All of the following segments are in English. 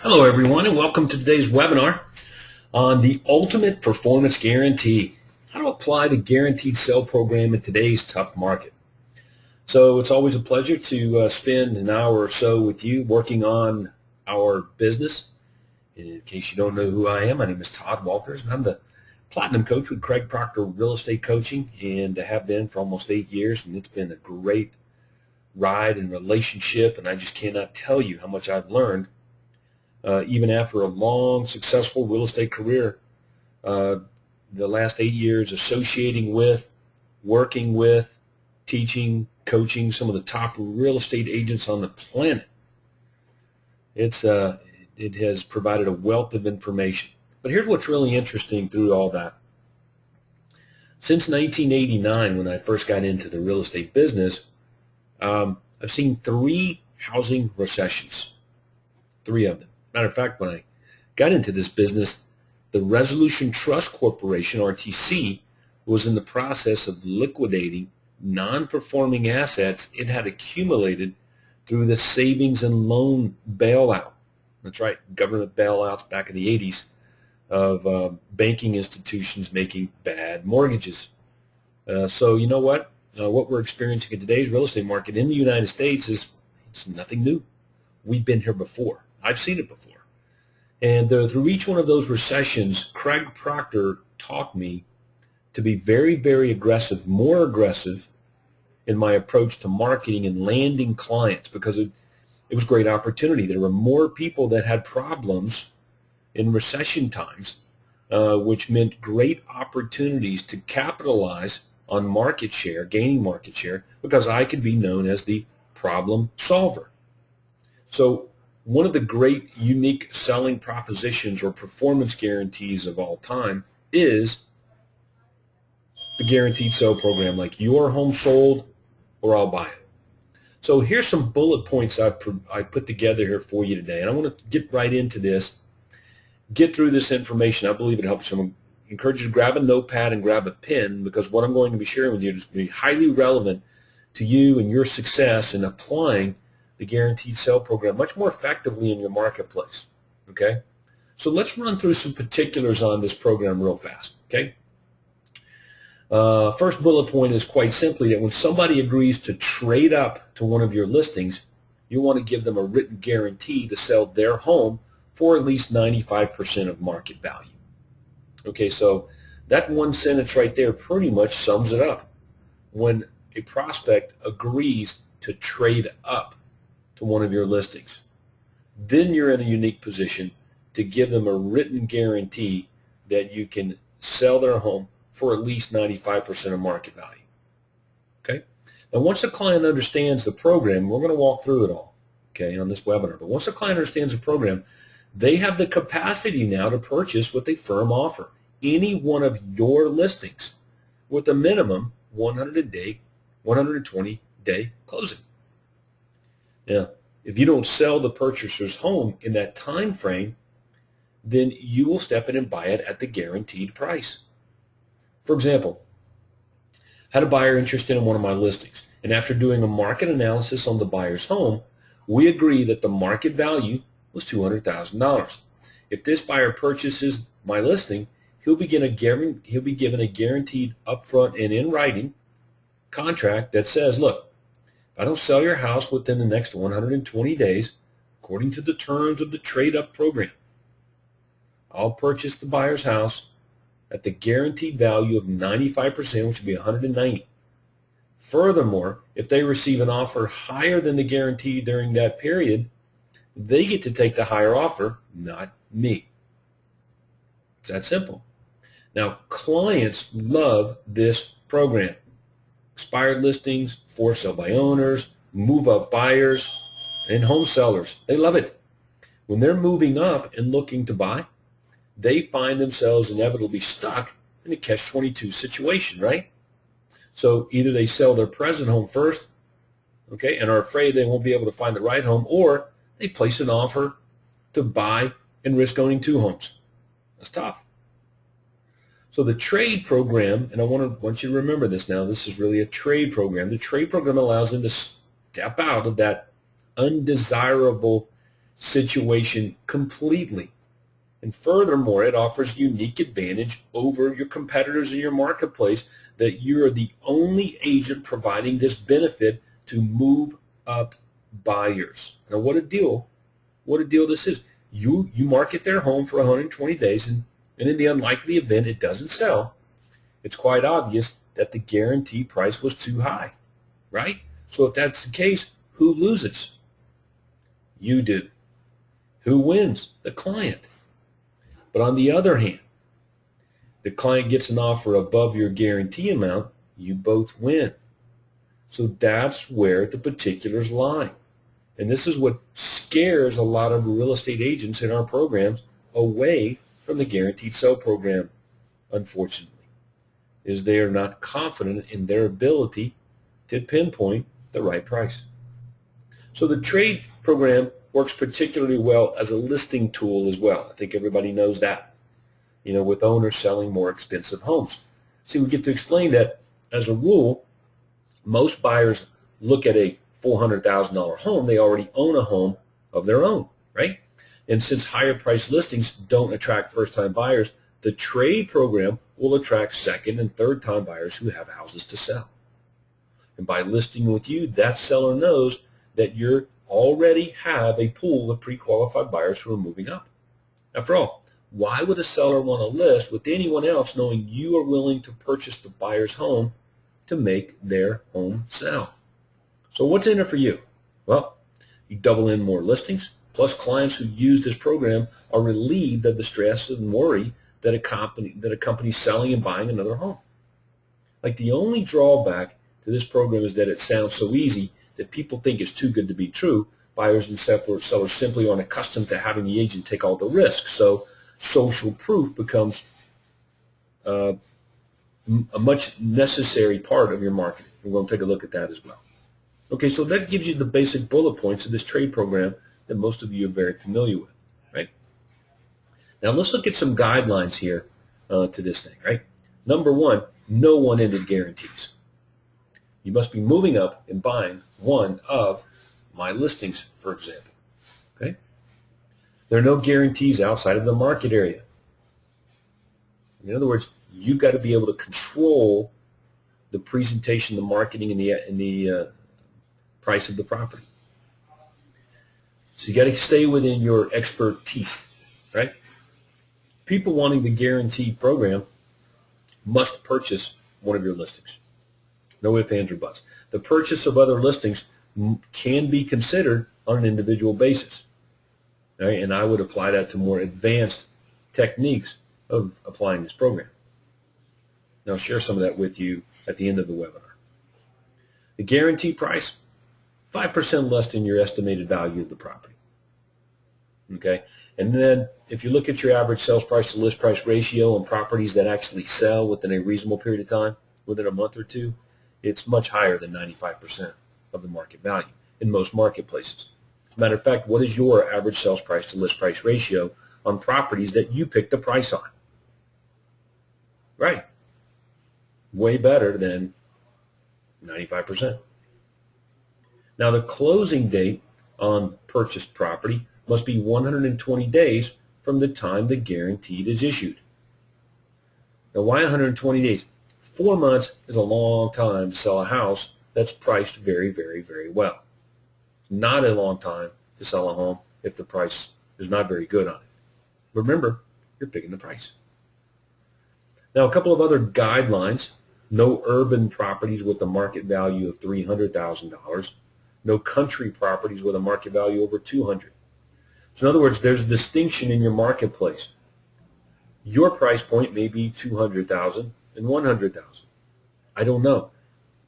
Hello everyone and welcome to today's webinar on the ultimate performance guarantee. How to apply the guaranteed sale program in today's tough market. So it's always a pleasure to spend an hour or so with you working on our business. In case you don't know who I am, my name is Todd Walters and I'm the Platinum Coach with Progr Real Estate Coaching, and have been for almost 8 years, and it's been a great ride and relationship, and I just cannot tell you how much I've learned even after a long, successful real estate career. The last 8 years associating with, working with, teaching, coaching some of the top real estate agents on the planet. It has provided a wealth of information. But here's what's really interesting through all that. Since 1989, when I first got into the real estate business, I've seen 3 housing recessions, 3 of them. Matter of fact, when I got into this business, the Resolution Trust Corporation, RTC, was in the process of liquidating non-performing assets it had accumulated through the savings and loan bailout. That's right, government bailouts back in the 80s of banking institutions making bad mortgages. So you know what? What we're experiencing in today's real estate market in the United States it's nothing new. We've been here before. I've seen it before. And through each one of those recessions, Craig Proctor taught me to be very, very aggressive, more aggressive in my approach to marketing and landing clients, because it was a great opportunity. There were more people that had problems in recession times, which meant great opportunities to capitalize on market share, gaining market share, because I could be known as the problem solver. So one of the great unique selling propositions or performance guarantees of all time is the guaranteed sale program, like your home sold or I'll buy it. So here's some bullet points I put together here for you today, and I want to get right into this, get through this information. I believe it helps. I'm going to encourage you to grab a notepad and grab a pen, because what I'm going to be sharing with you is going to be highly relevant to you and your success in applying the guaranteed sale program much more effectively in your marketplace. Okay? So let's run through some particulars on this program real fast. Okay? First bullet point is quite simply that when somebody agrees to trade up to one of your listings, you want to give them a written guarantee to sell their home for at least 95% of market value. Okay, so that one sentence right there pretty much sums it up. When a prospect agrees to trade up to one of your listings, then you're in a unique position to give them a written guarantee that you can sell their home for at least 95% of market value. Okay? Now, once the client understands the program, we're going to walk through it all, okay, on this webinar. But once the client understands the program, they have the capacity now to purchase with a firm offer any one of your listings with a minimum 120-day closing. Now, if you don't sell the purchaser's home in that time frame, then you will step in and buy it at the guaranteed price. For example, I had a buyer interested in one of my listings, and after doing a market analysis on the buyer's home, we agreed that the market value was $200,000. If this buyer purchases my listing, he'll be given a guaranteed upfront and in writing contract that says, look, if I don't sell your house within the next 120 days, according to the terms of the trade-up program, I'll purchase the buyer's house at the guaranteed value of 95%, which would be $190,000. Furthermore, if they receive an offer higher than the guarantee during that period, they get to take the higher offer, not me. It's that simple. Now, clients love this program. Expired listings, for sale by owners, move-up buyers, and home sellers, they love it. When they're moving up and looking to buy, they find themselves inevitably stuck in a catch-22 situation, right? So either they sell their present home first, okay, and are afraid they won't be able to find the right home, or they place an offer to buy and risk owning 2 homes. That's tough. So the trade program, and I want you to remember this now, this is really a trade program. The trade program allows them to step out of that undesirable situation completely. And furthermore, it offers unique advantage over your competitors in your marketplace that you're the only agent providing this benefit to move up buyers. Now, what a deal this is. You market their home for 120 days, and in the unlikely event it doesn't sell, it's quite obvious that the guarantee price was too high, right? So if that's the case, who loses? You do. Who wins? The client. But on the other hand, the client gets an offer above your guarantee amount, you both win. So that's where the particulars lie. And this is what scares a lot of real estate agents in our programs away from the guaranteed sale program, unfortunately, is they are not confident in their ability to pinpoint the right price. So the trade program works particularly well as a listing tool as well. I think everybody knows that, with owners selling more expensive homes. See, we get to explain that as a rule, most buyers look at a $400,000 home. They already own a home of their own, right? And since higher price listings don't attract first-time buyers, the trade program will attract second and third-time buyers who have houses to sell. And by listing with you, that seller knows that you already have a pool of pre-qualified buyers who are moving up. After all, why would a seller want to list with anyone else knowing you are willing to purchase the buyer's home to make their home sell? So what's in it for you? Well, you double in more listings, plus clients who use this program are relieved of the stress and worry that accompanies selling and buying another home. Like, the only drawback to this program is that it sounds so easy that people think it's too good to be true. Buyers and sellers simply aren't accustomed to having the agent take all the risk. So social proof becomes a much necessary part of your marketing. We're going to take a look at that as well. Okay, so that gives you the basic bullet points of this trade program that most of you are very familiar with, right? Now let's look at some guidelines here to this thing, right? Number one, no one-ended guarantees. You must be moving up and buying one of my listings, for example, okay? There are no guarantees outside of the market area. In other words, you've got to be able to control the presentation, the marketing, and the price of the property. So you got to stay within your expertise, right? People wanting the guaranteed program must purchase one of your listings. No ifs, ands, or buts. The purchase of other listings can be considered on an individual basis, right? And I would apply that to more advanced techniques of applying this program. And I'll share some of that with you at the end of the webinar. The guaranteed price, 5% less than your estimated value of the property. Okay? And then if you look at your average sales price to list price ratio on properties that actually sell within a reasonable period of time, within a month or two, it's much higher than 95% of the market value in most marketplaces. As a matter of fact, what is your average sales price to list price ratio on properties that you pick the price on? Right. Way better than 95%. Now, the closing date on purchased property must be 120 days from the time the guarantee is issued. Now, why 120 days? 4 months is a long time to sell a house that's priced very, very, very well. It's not a long time to sell a home if the price is not very good on it. Remember, you're picking the price. Now, a couple of other guidelines. No urban properties with a market value of $300,000. No country properties with a market value over $200,000. So in other words, there's a distinction in your marketplace. Your price point may be $200,000 and $100,000. I don't know.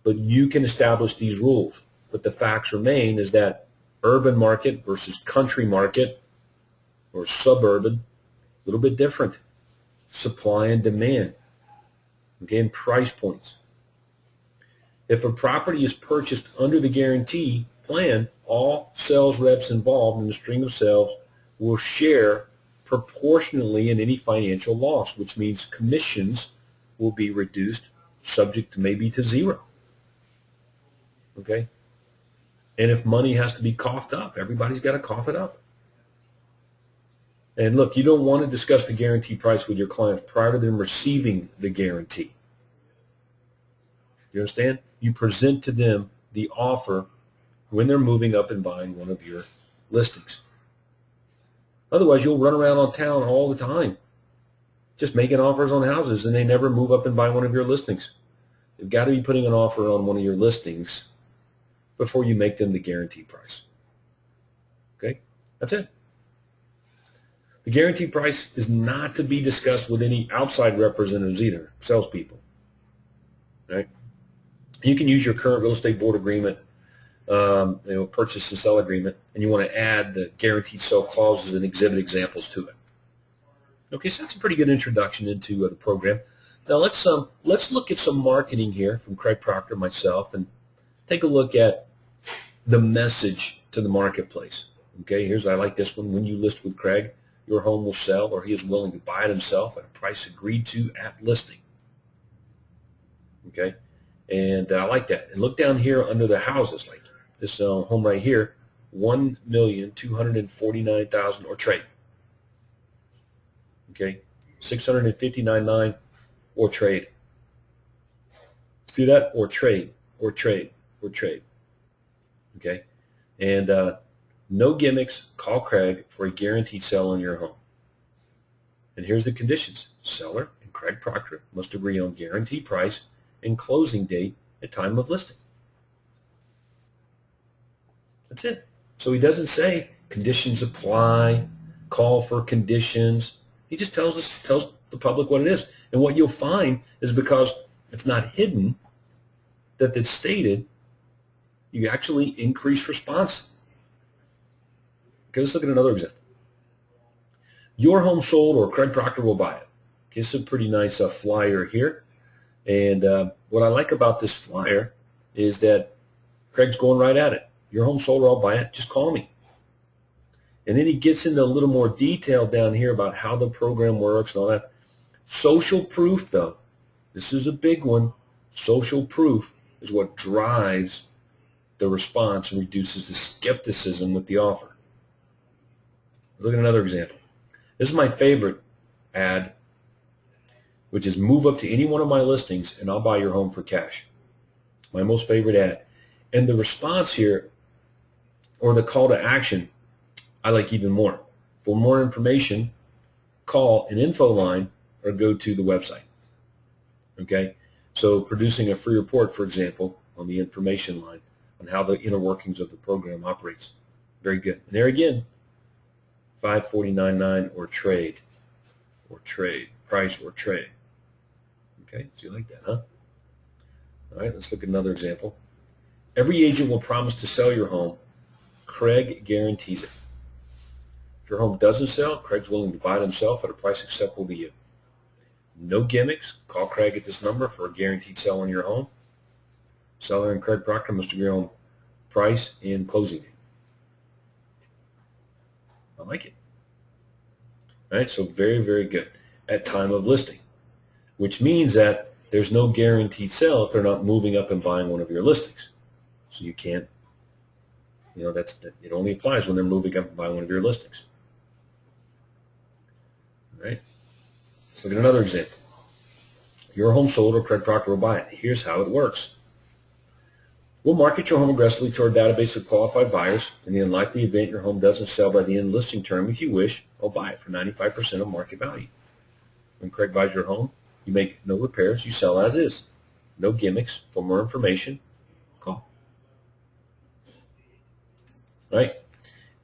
But you can establish these rules. But the facts remain is that urban market versus country market or suburban, a little bit different. Supply and demand. Again, price points. If a property is purchased under the guarantee plan, all sales reps involved in the string of sales will share proportionally in any financial loss, which means commissions will be reduced, subject to maybe to zero. Okay? And if money has to be coughed up, everybody's got to cough it up. And look, you don't want to discuss the guarantee price with your clients prior to them receiving the guarantee. Do you understand? You present to them the offer when they're moving up and buying one of your listings. Otherwise, you'll run around on town all the time just making offers on houses, and they never move up and buy one of your listings. You've got to be putting an offer on one of your listings before you make them the guaranteed price. Okay? That's it. The guaranteed price is not to be discussed with any outside representatives either, salespeople. Right? You can use your current real estate board agreement, purchase and sell agreement, and you want to add the guaranteed sell clauses and exhibit examples to it. Okay, so that's a pretty good introduction into the program. Now let's look at some marketing here from Craig Proctor, myself, and take a look at the message to the marketplace. Okay, I like this one. When you list with Craig, your home will sell, or he is willing to buy it himself at a price agreed to at listing. Okay, and I like that. And look down here under the houses, like this home right here, $1,249,000 or trade. Okay, $659,900 or trade. See that? Or trade, or trade, or trade. Okay, and no gimmicks. Call Craig for a guaranteed sale on your home. And here's the conditions: seller and Craig Proctor must agree on guaranteed price and closing date at time of listing. That's it. So he doesn't say conditions apply, call for conditions. He just tells the public what it is. And what you'll find is, because it's not hidden that it's stated, you actually increase response. Okay, let's look at another example. Your home sold, or Craig Proctor will buy it. Okay, it's a pretty nice flyer here. And what I like about this flyer is that Craig's going right at it. Your home sold, or I'll buy it. Just call me. And then he gets into a little more detail down here about how the program works and all that. Social proof, though, this is a big one. Social proof is what drives the response and reduces the skepticism with the offer. Look at another example. This is my favorite ad, which is move up to any one of my listings and I'll buy your home for cash. My most favorite ad. And the response here, or the call to action, I like even more. For more information, call an info line or go to the website. Okay? So producing a free report, for example, on the information line on how the inner workings of the program operates. Very good. And there again, $549,900 or trade, price or trade. Okay, so you like that, huh? All right, let's look at another example. Every agent will promise to sell your home. Craig guarantees it. If your home doesn't sell, Craig's willing to buy it himself at a price acceptable to you. No gimmicks. Call Craig at this number for a guaranteed sale on your home. Seller and Craig Proctor must agree on price and closing date. I like it. All right, so very, very good. At time of listing, which means that there's no guaranteed sale if they're not moving up and buying one of your listings. So you can't, it only applies when they're moving up and buying one of your listings. All right, let's look at another example. Your home sold, or Craig Proctor will buy it. Here's how it works. We'll market your home aggressively to our database of qualified buyers. In the unlikely event your home doesn't sell by the end listing term, if you wish, I'll buy it for 95% of market value. When Craig buys your home, you make no repairs. You sell as is. No gimmicks. For more information, call. Right?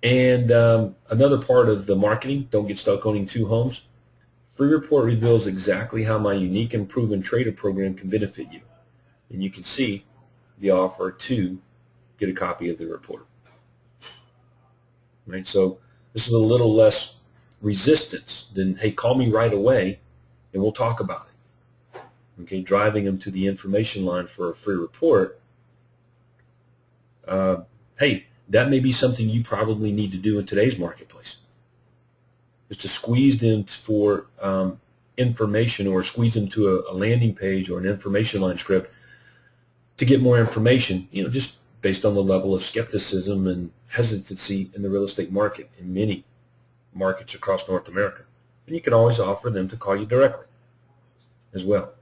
And another part of the marketing, don't get stuck owning two homes. Free report reveals exactly how my unique and proven trader program can benefit you. And you can see the offer to get a copy of the report. Right? So this is a little less resistance than, hey, call me right away and we'll talk about it. Okay, driving them to the information line for a free report. Hey, that may be something you probably need to do in today's marketplace, is to squeeze them for information, or squeeze them to a landing page or an information line script to get more information, just based on the level of skepticism and hesitancy in the real estate market in many markets across North America. And you can always offer them to call you directly as well.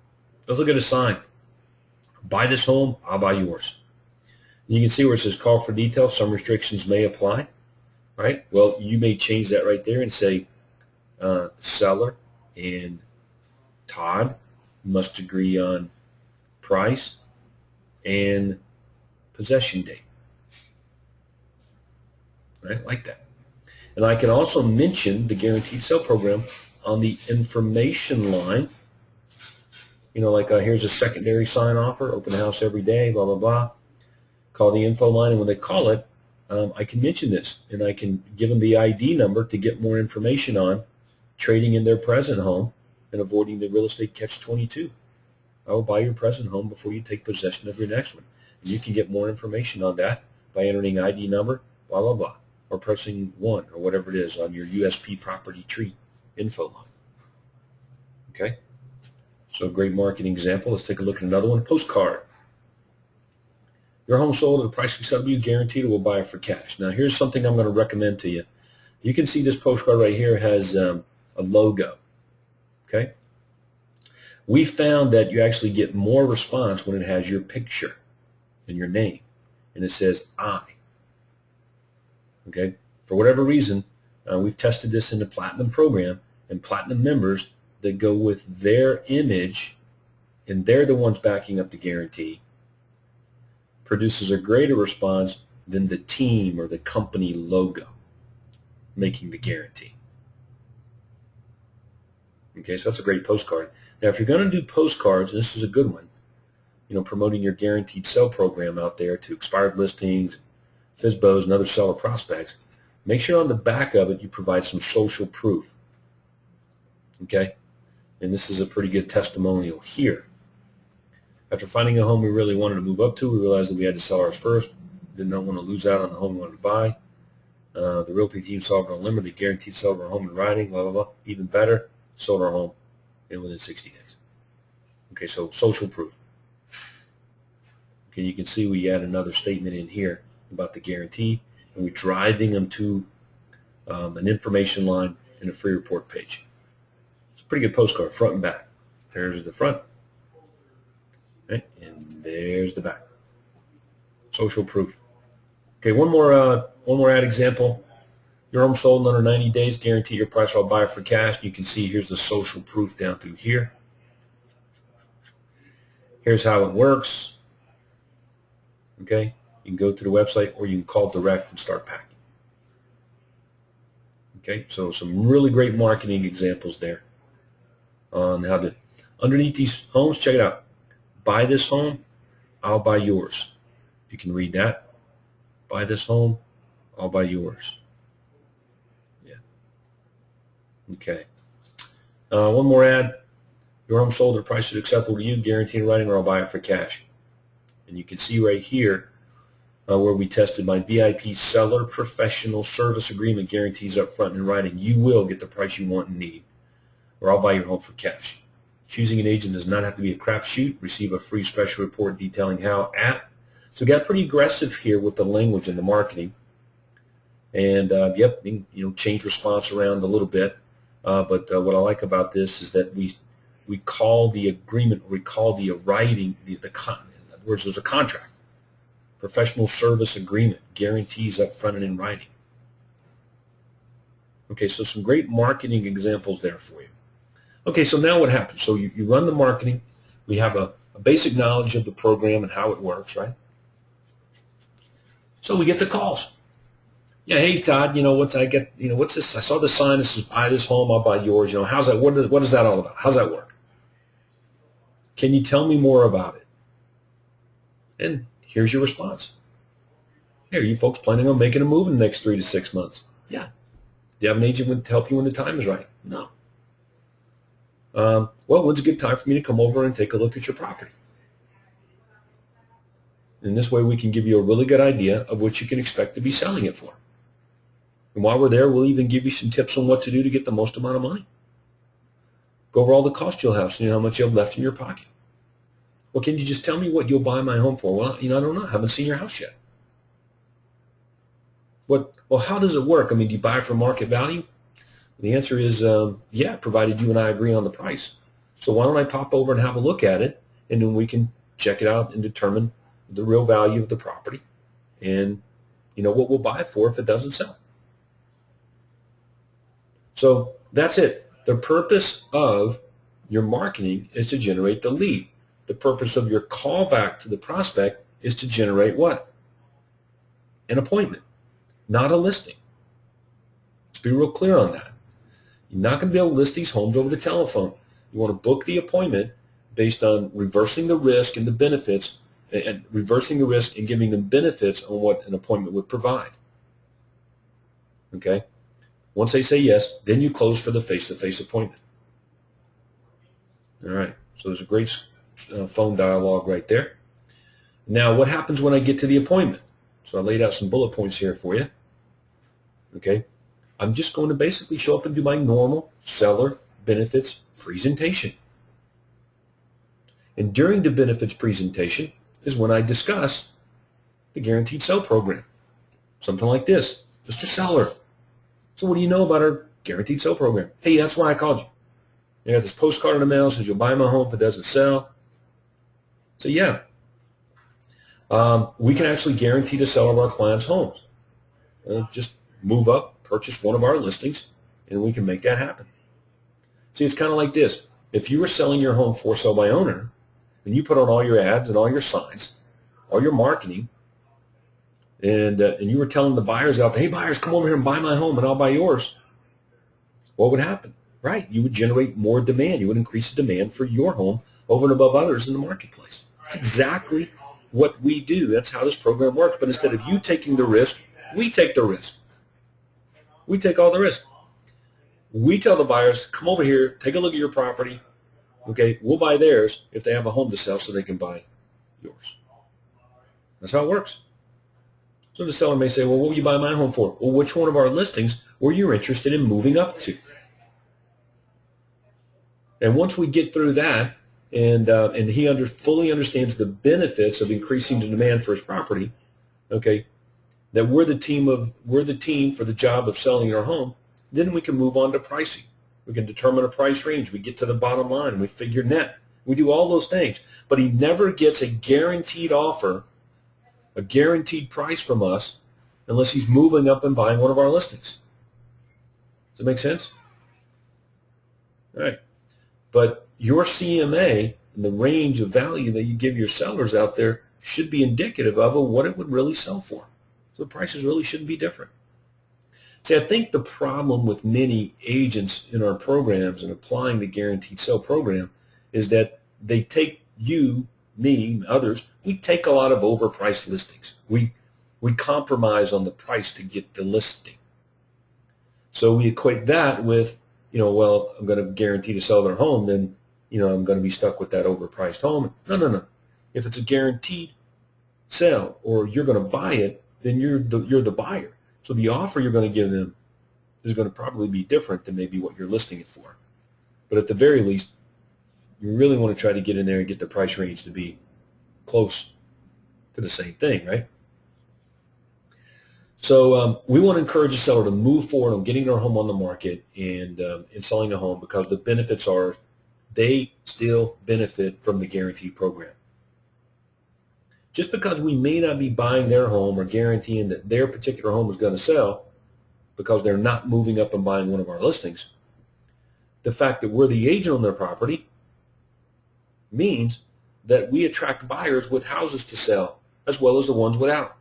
Let's look at a sign. Buy this home, I'll buy yours. You can see where it says call for details. Some restrictions may apply, right? Well, you may change that right there and say seller and Todd must agree on price and possession date, right? Like that. And I can also mention the guaranteed sale program on the information line. You know, like here's a secondary sign offer, open house every day, blah, blah, blah. Call the info line, and when they call it, I can mention this, and I can give them the ID number to get more information on trading in their present home and avoiding the real estate catch-22. I will buy your present home before you take possession of your next one. And you can get more information on that by entering ID number, blah, blah, blah, or pressing 1 or whatever it is on your USP property tree info line. Okay? So a great marketing example. Let's take a look at another one. Postcard. Your home sold at a price acceptable, you guaranteed, we'll buy it for cash. Now here's something I'm going to recommend to you. You can see this postcard right here has a logo. Okay? We found that you actually get more response when it has your picture and your name, and it says I. Okay? For whatever reason, we've tested this in the Platinum program, and Platinum members that go with their image, and they're the ones backing up the guarantee, produces a greater response than the team or the company logo making the guarantee. Okay, so that's a great postcard. Now, if you're going to do postcards, and this is a good one, you know, promoting your guaranteed sale program out there to expired listings, FSBOs, and other seller prospects, make sure on the back of it you provide some social proof. Okay, and this is a pretty good testimonial here. After finding a home we really wanted to move up to, we realized that we had to sell ours first. Did not want to lose out on the home we wanted to buy. The realty team solved our limit. They guaranteed sell our home in writing, blah, blah, blah. Even better, sold our home within 60 days. Okay, so social proof. Okay, you can see we add another statement in here about the guarantee, and we're driving them to an information line and a free report page. It's a pretty good postcard, front and back. There's the front. Okay, and there's the back. Social proof. Okay, one more ad example. Your home sold in under 90 days. Guarantee your price. I'll buy it for cash. You can see here's the social proof down through here. Here's how it works. Okay, you can go to the website or you can call direct and start packing. Okay, so some really great marketing examples there on how to, underneath these homes, check it out. Buy this home, I'll buy yours. If you can read that. Buy this home, I'll buy yours. Yeah. Okay. One more ad. Your home sold at a price that's acceptable to you, guaranteed in writing, or I'll buy it for cash. And you can see right here where we tested my VIP seller professional service agreement guarantees up front in writing. You will get the price you want and need, or I'll buy your home for cash. Choosing an agent does not have to be a crapshoot. Receive a free special report detailing how at. So we got pretty aggressive here with the language and the marketing. And, yep, you know, change response around a little bit. But what I like about this is that we call the agreement, we call the writing, in other words, there's a contract. Professional service agreement, guarantees up front and in writing. Okay, so some great marketing examples there for you. Okay, so now what happens? So you run the marketing. We have a basic knowledge of the program and how it works, right? So we get the calls. Yeah, hey Todd, you know what's this? I saw the sign that says buy this home, I'll buy yours. You know, how's that? What is that all about? How's that work? Can you tell me more about it? And here's your response. Hey, are you folks planning on making a move in the next 3 to 6 months? Yeah. Do you have an agent to help you when the time is right? No. Well, when's a good time for me to come over and take a look at your property? And this way we can give you a really good idea of what you can expect to be selling it for. And while we're there, we'll even give you some tips on what to do to get the most amount of money. Go over all the costs you'll have so you know how much you have left in your pocket. Well, can you just tell me what you'll buy my home for? Well, you know, I don't know. I haven't seen your house yet. Well, how does it work? I mean, do you buy it for market value? The answer is yeah, provided you and I agree on the price. So why don't I pop over and have a look at it, and then we can check it out and determine the real value of the property and what we'll buy it for if it doesn't sell. So that's it. The purpose of your marketing is to generate the lead. The purpose of your callback to the prospect is to generate what? An appointment, not a listing. Let's be real clear on that. You're not going to be able to list these homes over the telephone. You want to book the appointment based on reversing the risk and the benefits, and reversing the risk and giving them benefits on what an appointment would provide. Okay? Once they say yes, then you close for the face-to-face appointment. All right. So there's a great phone dialogue right there. Now, what happens when I get to the appointment? So I laid out some bullet points here for you. Okay? I'm just going to basically show up and do my normal seller benefits presentation. And during the benefits presentation is when I discuss the guaranteed sell program. Something like this. Mr. Seller, so what do you know about our guaranteed sell program? Hey, that's why I called you. I got this postcard in the mail, says you'll buy my home if it doesn't sell. So yeah, we can actually guarantee the sale of our clients' homes. Just move up, purchase one of our listings, and we can make that happen. See, it's kind of like this. If you were selling your home for sale by owner, and you put on all your ads and all your signs, all your marketing, and you were telling the buyers out there, hey, buyers, come over here and buy my home and I'll buy yours, what would happen? Right, you would generate more demand. You would increase the demand for your home over and above others in the marketplace. That's exactly what we do. That's how this program works. But instead of you taking the risk, we take the risk. We take all the risk. We tell the buyers, come over here, take a look at your property. Okay, we'll buy theirs if they have a home to sell so they can buy yours. That's how it works. So the seller may say, well, what will you buy my home for? Well, which one of our listings were you interested in moving up to? And once we get through that, and he fully understands the benefits of increasing the demand for his property, okay, that we're the team for the job of selling your home, then we can move on to pricing. We can determine a price range. We get to the bottom line. We figure net. We do all those things. But he never gets a guaranteed offer, a guaranteed price from us, unless he's moving up and buying one of our listings. Does that make sense? All right. But your CMA and the range of value that you give your sellers out there should be indicative of what it would really sell for. So the prices really shouldn't be different. See, I think the problem with many agents in our programs and applying the guaranteed sell program is that they take you, me, others, we take a lot of overpriced listings. We compromise on the price to get the listing. So we equate that with, well, I'm going to guarantee to sell their home, then, I'm going to be stuck with that overpriced home. No. If it's a guaranteed sale or you're going to buy it, then you're the buyer. So the offer you're going to give them is going to probably be different than maybe what you're listing it for. But at the very least, you really want to try to get in there and get the price range to be close to the same thing, right? So we want to encourage the seller to move forward on getting their home on the market and selling a home, because the benefits are they still benefit from the guaranteed program. Just because we may not be buying their home or guaranteeing that their particular home is going to sell because they're not moving up and buying one of our listings, the fact that we're the agent on their property means that we attract buyers with houses to sell as well as the ones without.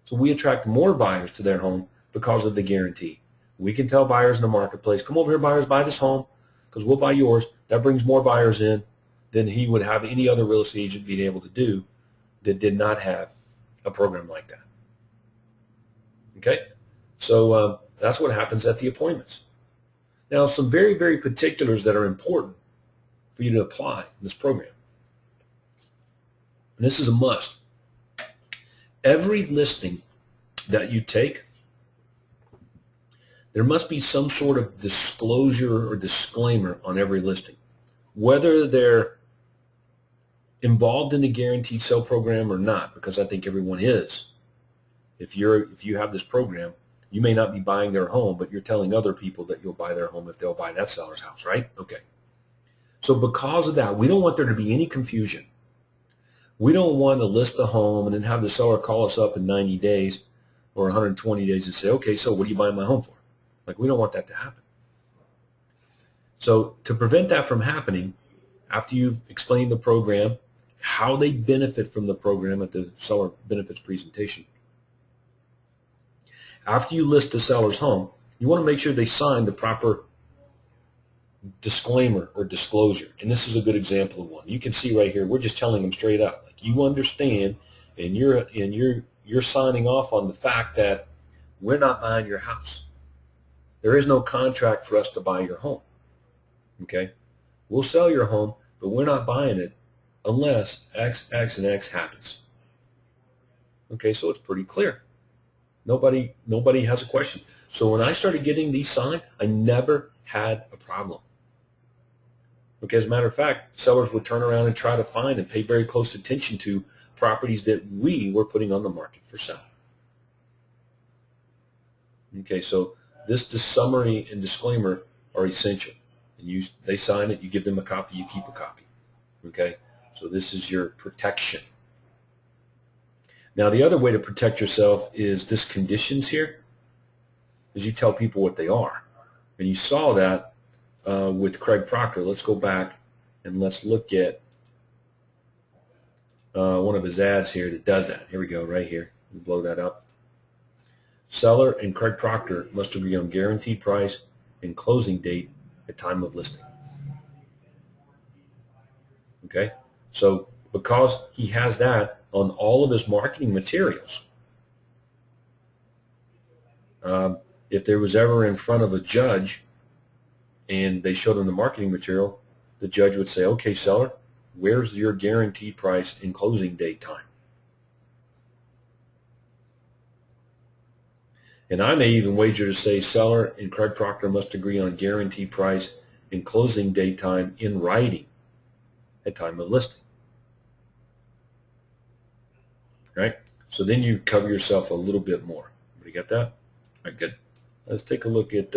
So we attract more buyers to their home because of the guarantee. We can tell buyers in the marketplace, come over here, buyers, buy this home because we'll buy yours. That brings more buyers in than he would have any other real estate agent being able to do that did not have a program like that. Okay? So that's what happens at the appointments. Now, some very, very particulars that are important for you to apply in this program. And this is a must. Every listing that you take, there must be some sort of disclosure or disclaimer on every listing. Whether they're involved in the guaranteed sell program or not, because I think everyone is. If you have this program, You may not be buying their home, but you're telling other people that you'll buy their home if they'll buy that seller's house, right? Okay. So because of that, we don't want there to be any confusion. We don't want to list a home and then have the seller call us up in 90 days or 120 days and say, okay, so what are you buying my home for? Like, we don't want that to happen. So to prevent that from happening, after you've explained the program, how they benefit from the program at the seller benefits presentation, after you list the seller's home, you want to make sure they sign the proper disclaimer or disclosure. And this is a good example of one. You can see right here, we're just telling them straight up, like, you understand, and you're signing off on the fact that we're not buying your house. There is no contract for us to buy your home. Okay? We'll sell your home, but we're not buying it unless X, X, and X happens. Okay, so it's pretty clear. Nobody has a question. So when I started getting these signed, I never had a problem. Okay, as a matter of fact, sellers would turn around and try to find and pay very close attention to properties that we were putting on the market for sale. Okay, so this summary and disclaimer are essential. And they sign it, you give them a copy, you keep a copy. Okay, so this is your protection. Now the other way to protect yourself is this conditions here, is you tell people what they are. And you saw that with Craig Proctor. Let's go back and let's look at one of his ads here that does that. Here we go, right here. We'll blow that up. Seller and Craig Proctor must agree on guaranteed price and closing date at time of listing. Okay, so because he has that on all of his marketing materials, if there was ever in front of a judge and they showed him the marketing material, the judge would say, okay, seller, where's your guaranteed price and closing date time? And I may even wager to say seller and Craig Proctor must agree on guaranteed price and closing date time in writing at time of listing. Right? So then you cover yourself a little bit more. Everybody got that? All right, good. Let's take a look at